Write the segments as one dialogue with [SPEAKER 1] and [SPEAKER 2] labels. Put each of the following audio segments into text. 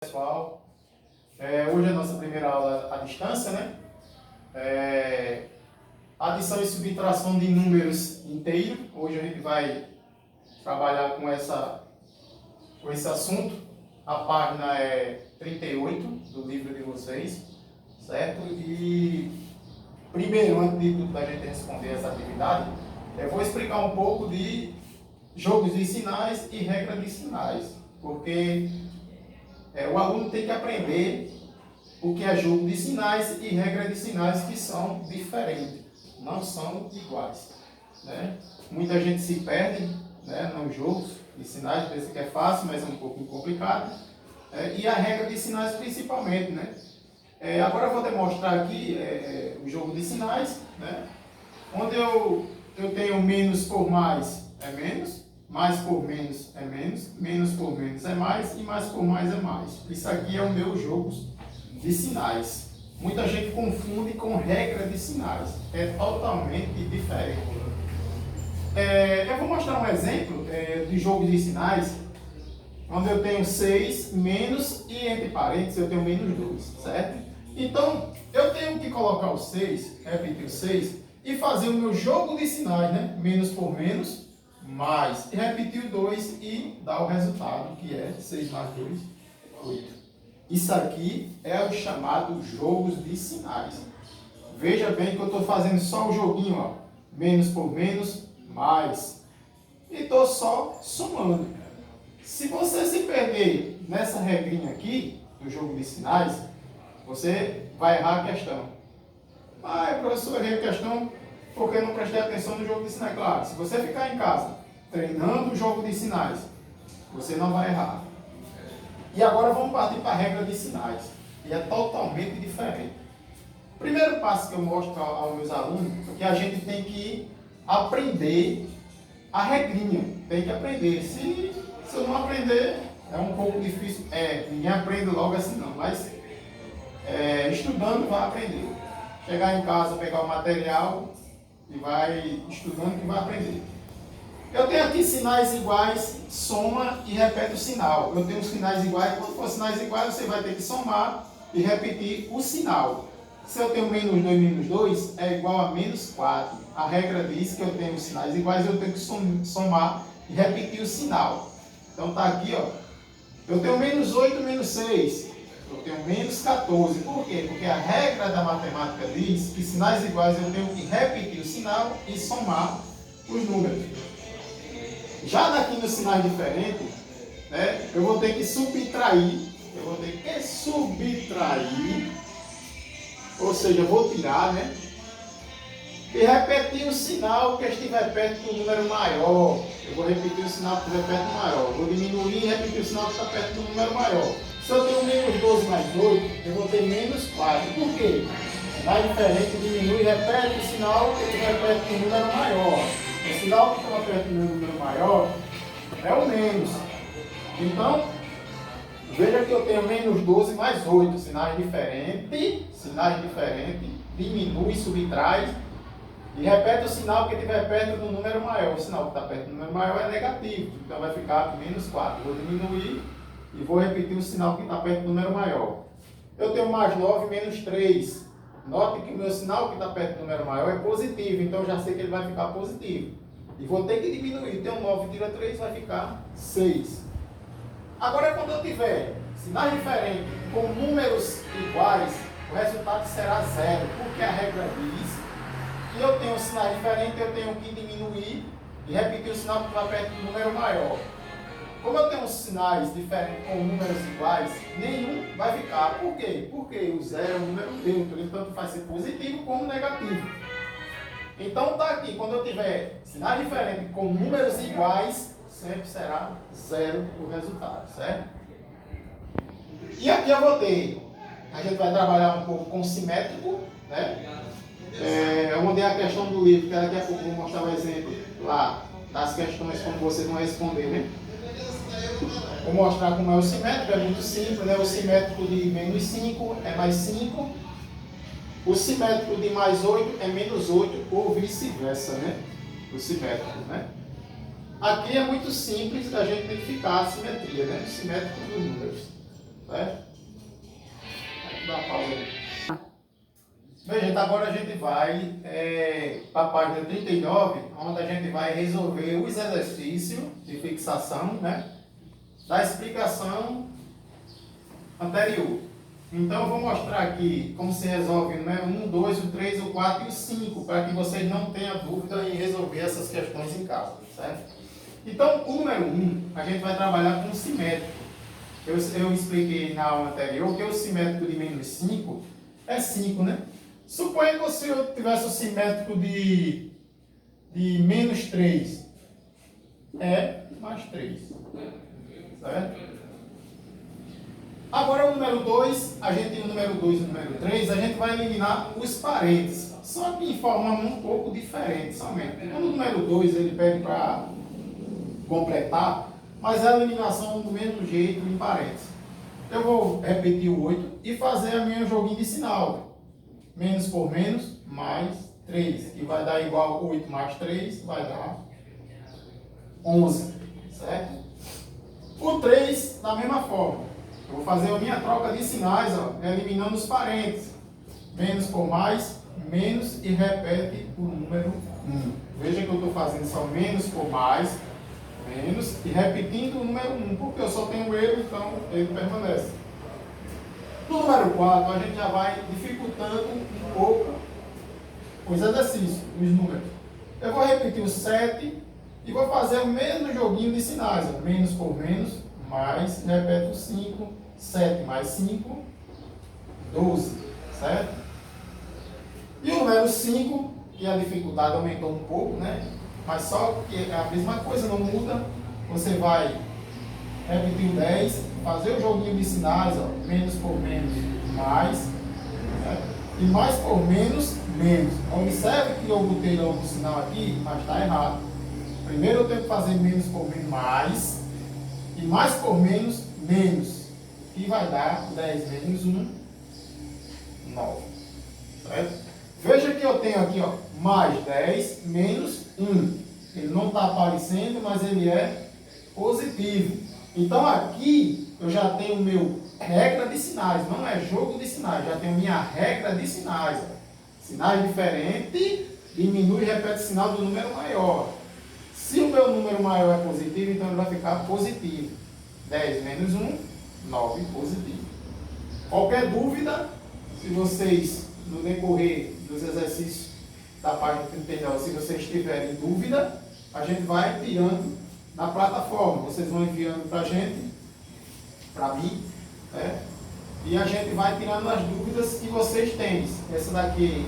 [SPEAKER 1] Pessoal, hoje é a nossa primeira aula à distância, né? Adição e subtração de números inteiros. Hoje a gente vai trabalhar com esse assunto. A página é 38 do livro de vocês, certo? E primeiro, antes de tudo da gente responder essa atividade, eu vou explicar um pouco de jogos de sinais e regra de sinais, porque o aluno tem que aprender o que é jogo de sinais e regra de sinais, que são diferentes, não são iguais, né? Muita gente se perde, né, nos jogos de sinais, pensa que é fácil, mas é um pouco complicado, e a regra de sinais principalmente, né? Agora eu vou demonstrar aqui o jogo de sinais, né? Onde eu tenho menos por mais é menos, mais por menos é menos, menos por menos é mais e mais por mais é mais. Isso aqui é o meu jogo de sinais. Muita gente confunde com regra de sinais. É totalmente diferente. Eu vou mostrar um exemplo de jogo de sinais, onde eu tenho 6 menos e entre parênteses eu tenho menos 2, certo? Então, eu tenho que colocar o 6, repetir o 6, e fazer o meu jogo de sinais, né? Menos por menos, mais, e repetir o 2 e dar o resultado, que é 6 mais 2, 8. Isso aqui é o chamado jogos de sinais. Veja bem que eu estou fazendo só o joguinho, ó, menos por menos, mais. E estou só somando. Se você se perder nessa regrinha aqui, do jogo de sinais, você vai errar a questão. Professor, eu errei a questão porque eu não prestei atenção no jogo de sinais. Claro, se você ficar em casa treinando o jogo de sinais, você não vai errar. E agora vamos partir para a regra de sinais. E é totalmente diferente. O primeiro passo que eu mostro aos meus alunos é que a gente tem que aprender a regrinha. Tem que aprender. Se eu não aprender, é um pouco difícil. Ninguém aprende logo assim não, mas estudando vai aprender. Chegar em casa, pegar o material e vai estudando que vai aprender. Eu tenho aqui sinais iguais, soma e repete o sinal. Eu tenho sinais iguais, quando for sinais iguais, você vai ter que somar e repetir o sinal. Se eu tenho menos 2, é igual a menos 4. A regra diz que eu tenho sinais iguais, eu tenho que somar e repetir o sinal. Então está aqui, ó. Eu tenho menos 8, menos 6. Eu tenho menos 14. Por quê? Porque a regra da matemática diz que sinais iguais eu tenho que repetir o sinal e somar os números. Já daqui nos sinais diferentes, né, eu vou ter que subtrair, ou seja, eu vou tirar, né, e repetir o sinal que estiver perto do número maior. Eu vou repetir o sinal que estiver perto do maior. Vou diminuir e repetir o sinal que está perto do número maior. Se eu tenho menos 12 mais 8, eu vou ter menos 4. Por quê? Sinal diferente, diminui e repete o sinal que estiver perto do número maior. O sinal que está perto do número maior é o menos. Então, veja que eu tenho menos 12 mais 8. Sinais diferentes, diminui, subtrai e repete o sinal que estiver perto do número maior. O sinal que está perto do número maior é negativo, então vai ficar menos 4. Vou diminuir e vou repetir o sinal que está perto do número maior. Eu tenho mais 9 menos 3. Note que o meu sinal que está perto do número maior é positivo, então eu já sei que ele vai ficar positivo. E vou ter que diminuir. Então 9 tira 3 vai ficar 6. Agora, quando eu tiver sinais diferentes com números iguais, o resultado será 0. Porque a regra diz que eu tenho sinais diferentes, eu tenho que diminuir e repetir o sinal que está perto do número maior. Como eu tenho sinais diferentes com números iguais, nenhum vai ficar. Por quê? Porque o 0 é um número neutro, então tanto faz ser positivo como negativo. Então está aqui, quando eu tiver sinais diferentes com números iguais, sempre será 0 o resultado, certo? E aqui eu vou ter, a gente vai trabalhar um pouco com simétrico, né? Eu mandei a questão do livro, que daqui a pouco eu vou mostrar o exemplo lá das questões, como vocês vão responder, né? Vou mostrar como é o simétrico, é muito simples, né? O simétrico de menos 5 é mais 5. O simétrico de mais 8 é menos 8, ou vice-versa, né? O simétrico, né? Aqui é muito simples da gente identificar a simetria, né? O simétrico dos números. certo? Dá uma pausa aí. Bem, gente, agora a gente vai para a página 39, onde a gente vai resolver os exercícios de fixação, né, da explicação anterior. Então, eu vou mostrar aqui como se resolve o número 1, 2, o 3, o 4 e o 5, para que vocês não tenham dúvida em resolver essas questões em casa, certo? Então, o número 1, a gente vai trabalhar com simétrico. Eu expliquei na aula anterior que o simétrico de menos 5 é 5, né? Suponha que se eu tivesse o simétrico de menos 3, é mais 3, certo? Agora o número 2, a gente tem o número 2 e o número 3, a gente vai eliminar os parênteses, só que em forma um pouco diferente somente. Quando o número 2 ele pede para completar, mas a eliminação do mesmo jeito em parênteses. Eu vou repetir o 8 e fazer a minha joguinho de sinal. Menos por menos, mais 3, que vai dar igual 8 mais 3, vai dar 11, certo? O 3, da mesma forma. Eu vou fazer a minha troca de sinais, ó, eliminando os parênteses. Menos por mais, menos e repete o número 1. Veja que eu estou fazendo só menos por mais, menos e repetindo o número 1, porque eu só tenho ele, então ele permanece. No número 4, a gente já vai dificultando um pouco os exercícios, os números. Eu vou repetir o 7 e vou fazer o mesmo joguinho de sinais. Ó. Menos por menos, mais, repete o 5, 7 mais 5, 12, certo? E o número 5, que a dificuldade aumentou um pouco, né? Mas só que é a mesma coisa, não muda. Você vai repetir o 10, fazer o joguinho de sinais, ó, menos por menos, mais, certo? E mais por menos, menos. Observe que eu botei logo o sinal aqui, mas está errado. Primeiro eu tenho que fazer menos por menos, mais, e mais por menos, menos, que vai dar 10 menos 1, 9, certo? Veja que eu tenho aqui, ó, mais 10 menos 1. Ele não está aparecendo, mas ele é positivo. Então aqui eu já tenho meu regra de sinais, não é jogo de sinais, já tenho minha regra de sinais. Ó. Sinais diferentes, diminui e repete o sinal do número maior. Se o meu número maior é positivo, então ele vai ficar positivo. 10 menos 1, 9 positivo. Qualquer dúvida, se vocês, no decorrer dos exercícios da página 39, se vocês tiverem dúvida, a gente vai tirando na plataforma. Vocês vão enviando para a gente, para mim, né? E a gente vai tirando as dúvidas que vocês têm. Essa daqui,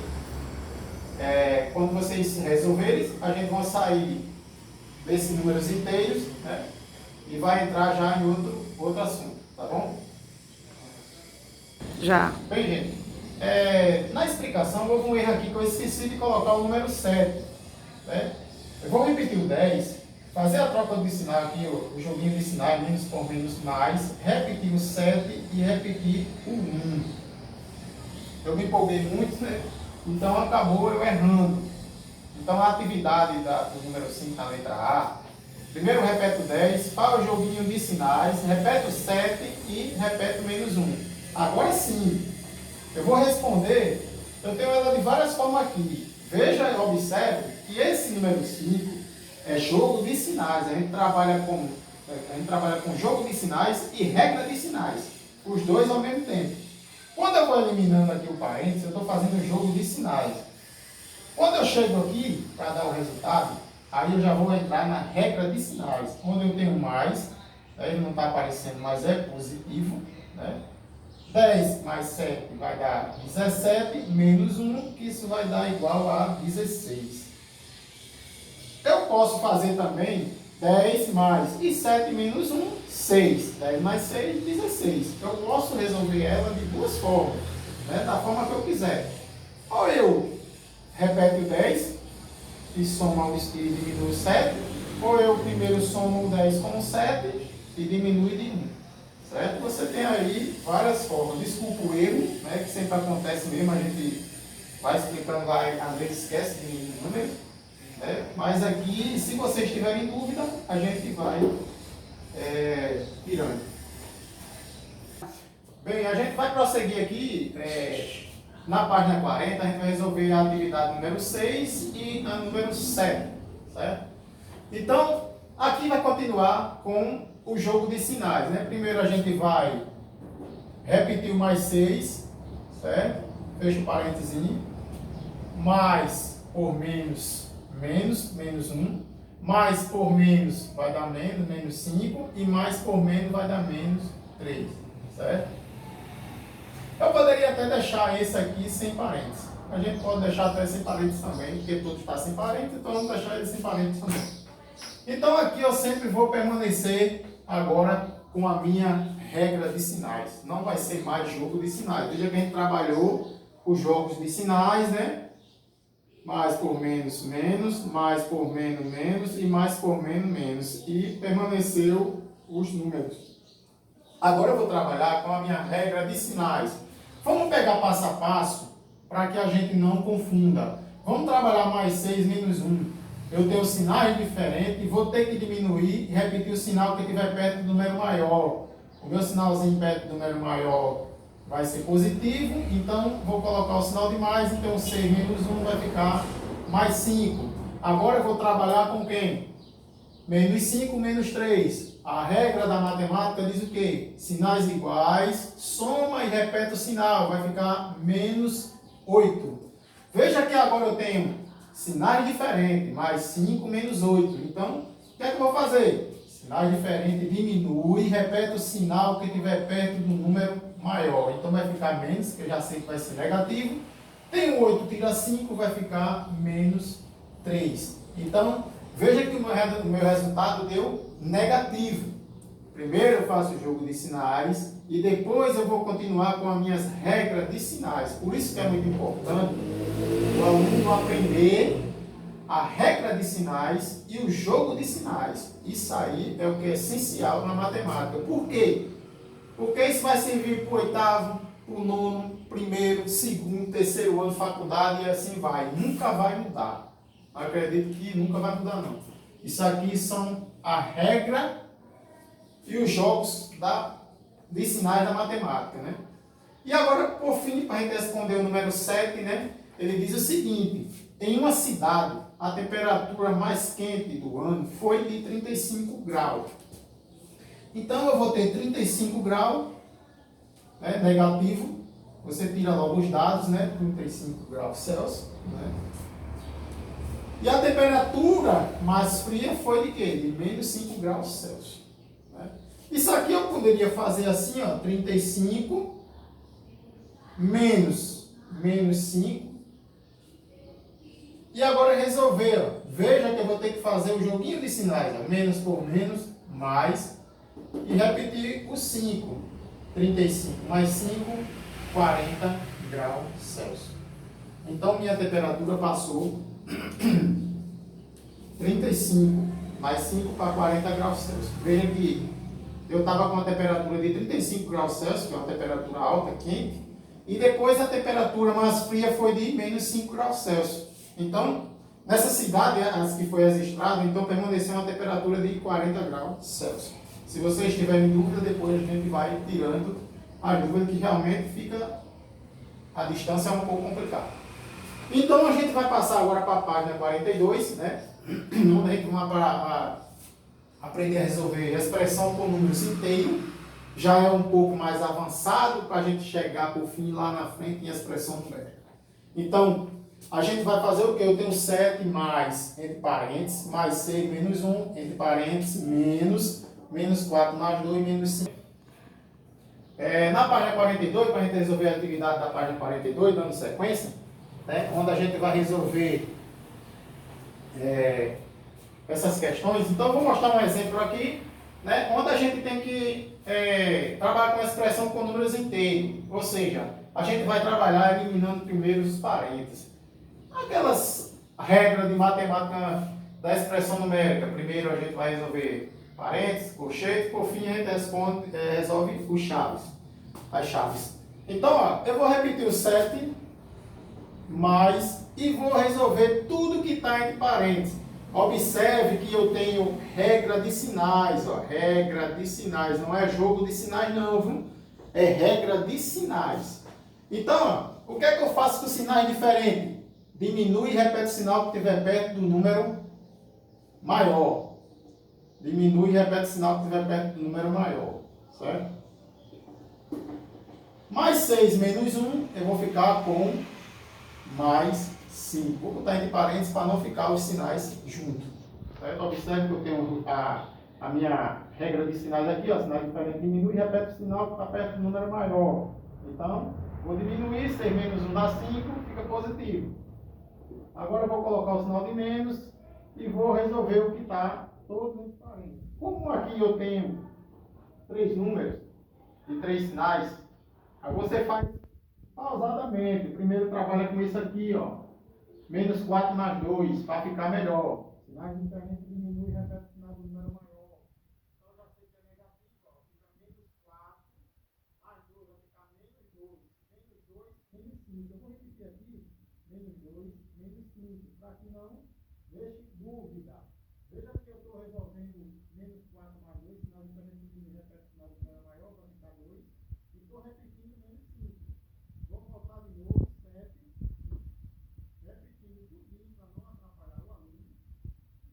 [SPEAKER 1] quando vocês resolverem, a gente vai sair desses números inteiros, né? E vai entrar já em outro assunto, tá bom?
[SPEAKER 2] Já.
[SPEAKER 1] Bem, gente, na explicação houve um erro aqui que eu esqueci de colocar o número 7, né? Eu vou repetir o 10, fazer a troca de sinal aqui, o joguinho de sinais, menos por menos mais, repetir o 7 e repetir o 1. Eu me empolguei muito, né? Então acabou eu errando. Então a atividade do número 5 na letra A, primeiro repete o 10, faz o joguinho de sinais, repete o 7 e repete o menos 1. Agora sim, eu vou responder, eu tenho ela de várias formas aqui. Veja e observe que esse número 5 é jogo de sinais. A gente trabalha com jogo de sinais e regra de sinais. Os dois ao mesmo tempo. Quando eu vou eliminando aqui o parênteses, eu estou fazendo o jogo de sinais. Quando eu chego aqui para dar o resultado, aí eu já vou entrar na regra de sinais. Quando eu tenho mais, ele não está aparecendo, mas é positivo, né? 10 mais 7 vai dar 17, menos 1, que isso vai dar igual a 16. Eu posso fazer também 10 mais e 7 menos 1, 6. 10 mais 6, 16. Eu posso resolver ela de duas formas, né? Da forma que eu quiser. Ou eu repeto o 10 e soma e diminui o 7, ou eu primeiro somo o 10 com o 7 e diminui de 1. Certo? Você tem aí várias formas. Desculpa o erro, né, que sempre acontece mesmo, a gente vai explicando lá, às vezes esquece de número, né? Mas aqui, se vocês tiverem dúvida, a gente vai tirando. Bem, a gente vai prosseguir aqui, na página 40, a gente vai resolver a atividade número 6 e a número 7, certo? Então, aqui vai continuar com o jogo de sinais, né? Primeiro a gente vai repetir o mais 6, certo? Fecha o parênteses, mais por menos, menos 1, mais por menos vai dar menos 5, e mais por menos vai dar menos 3, certo? Eu poderia até deixar esse aqui sem parênteses. A gente pode deixar até sem parênteses também, porque tudo está sem parênteses, então vamos deixar ele sem parênteses também. Então aqui eu sempre vou permanecer agora com a minha regra de sinais. Não vai ser mais jogo de sinais. Veja que a gente trabalhou os jogos de sinais, né? Mais por menos, menos, mais por menos, menos e mais por menos, menos. E permaneceu os números. Agora eu vou trabalhar com a minha regra de sinais. Vamos pegar passo a passo para que a gente não confunda. Vamos trabalhar mais 6 menos 1. Eu tenho sinais diferentes e vou ter que diminuir e repetir o sinal que estiver perto do número maior. O meu sinalzinho perto do número maior vai ser positivo, então vou colocar o sinal de mais, então 6 menos 1 vai ficar mais 5. Agora eu vou trabalhar com quem? Menos 5, menos 3. A regra da matemática diz o quê? Sinais iguais, soma e repete o sinal, vai ficar menos 8. Veja que agora eu tenho sinais diferentes, mais 5, menos 8. Então, o que é que eu vou fazer? Sinais diferentes, diminui, repete o sinal que estiver perto do número maior. Então, vai ficar menos, que eu já sei que vai ser negativo. Tem 8, tira 5, vai ficar menos 3. Então, veja que o meu resultado deu negativo. Primeiro eu faço o jogo de sinais e depois eu vou continuar com as minhas regras de sinais. Por isso que é muito importante o aluno aprender a regra de sinais e o jogo de sinais. Isso aí é o que é essencial na matemática. Por quê? Porque isso vai servir para o oitavo, para o nono, primeiro, segundo, terceiro ano de faculdade e assim vai. Nunca vai mudar. Acredito que nunca vai mudar, não. Isso aqui são a regra e os jogos de sinais da matemática, né? E agora, por fim, para a gente responder o número 7, né? Ele diz o seguinte: em uma cidade, a temperatura mais quente do ano foi de 35 graus. Então, eu vou ter 35 graus, né, negativo. Você tira logo os dados, né? 35 graus Celsius, né? E a temperatura mais fria foi de quê? De menos 5 graus Celsius. Né? Isso aqui eu poderia fazer assim, ó, 35 menos 5. E agora resolver, ó. Veja que eu vou ter que fazer o joguinho de sinais, ó. Menos por menos, mais. E repetir o 5. 35 mais 5, 40 graus Celsius. Então minha temperatura passou 35 mais 5 para 40 graus Celsius. Veja que eu estava com a temperatura de 35 graus Celsius, que é uma temperatura alta, quente, e depois a temperatura mais fria foi de menos 5 graus Celsius. Então, nessa cidade, as que foi registrada, então permaneceu uma temperatura de 40 graus Celsius. Se vocês tiverem dúvida, depois a gente vai tirando a dúvida, que realmente fica, a distância é um pouco complicada. Então, a gente vai passar agora para a página 42, né? Onde a gente vai aprender a resolver a expressão com números inteiros. Já é um pouco mais avançado para a gente chegar por fim lá na frente em expressão numérica. Então, a gente vai fazer o que? Eu tenho 7 mais, entre parênteses, mais 6 menos 1, entre parênteses, menos 4 mais 2, menos 5. Na página 42, para a gente resolver a atividade da página 42, dando sequência, né, onde a gente vai resolver essas questões. Então, eu vou mostrar um exemplo aqui, né, onde a gente tem que trabalhar com a expressão com números inteiros. Ou seja, a gente vai trabalhar eliminando primeiro os parênteses. Aquelas regras de matemática da expressão numérica. Primeiro a gente vai resolver parênteses, colchete, por fim a gente resolve os chaves, as chaves. Então, ó, eu vou repetir o 7 mais e vou resolver tudo que está entre parênteses. Observe que eu tenho regra de sinais, ó, regra de sinais, não é jogo de sinais não, viu? É regra de sinais. Então, ó, o que é que eu faço com sinais diferentes? Diminui e repete o sinal que estiver perto do número maior. Diminui e repete o sinal que estiver perto do número maior. Certo? Mais 6 menos 1, eu vou ficar com mais 5. Vou botar entre parênteses para não ficar os sinais juntos. Certo? Observe que eu tenho a minha regra de sinais aqui, ó, sinal diferente diminui e repete o sinal que está perto do número maior. Então, vou diminuir, 6 menos 1 dá 5, fica positivo. Agora eu vou colocar o sinal de menos e vou resolver o que está todo entre parênteses. Como aqui eu tenho 3 números e 3 sinais, aí você faz pausadamente. Primeiro trabalha com isso aqui, ó. Menos 4 mais 2, para ficar melhor. Sinais diferentes diminui e repete o sinal do número maior. Então já sei que é negativo, ó. Fica menos 4 mais 2, vai ficar menos 2. Menos 2, menos 5. Eu vou repetir aqui. Menos 2, menos 5. Para que não deixe dúvida. Veja que eu estou resolvendo menos 4 mais 2. Sinal diferente diminui e repete o sinal do número maior, vai ficar 2. E estou repetindo menos 5. Vou voltar de novo, 7. Repetindo tudinho para não atrapalhar o aluno.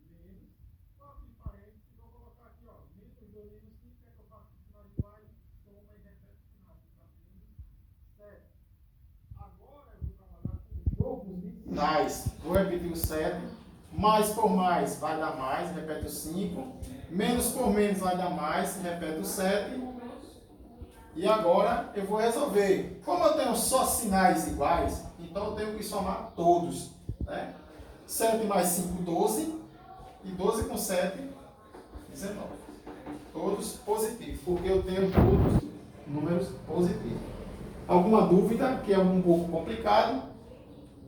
[SPEAKER 1] Menos. Só abrir parênteses, vou colocar aqui, ó. Menos 2, menos 5. O que é que eu faço com sinal iguais? Soma e repete o sinal. Fica menos 7. Agora eu vou trabalhar com jogos de sinais. Vou repetir o 7. Mais por mais vai dar mais, repete o 5. Menos por menos vai dar mais, repete o 7. E agora eu vou resolver. Como eu tenho só sinais iguais, então eu tenho que somar todos. Né? 7 mais 5, 12. E 12 com 7, 19. Todos positivos, porque eu tenho todos números positivos. Alguma dúvida, que é um pouco complicado,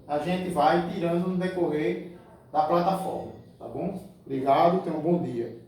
[SPEAKER 1] a gente vai tirando no decorrer da plataforma. Tá bom? Obrigado, tenha um bom dia.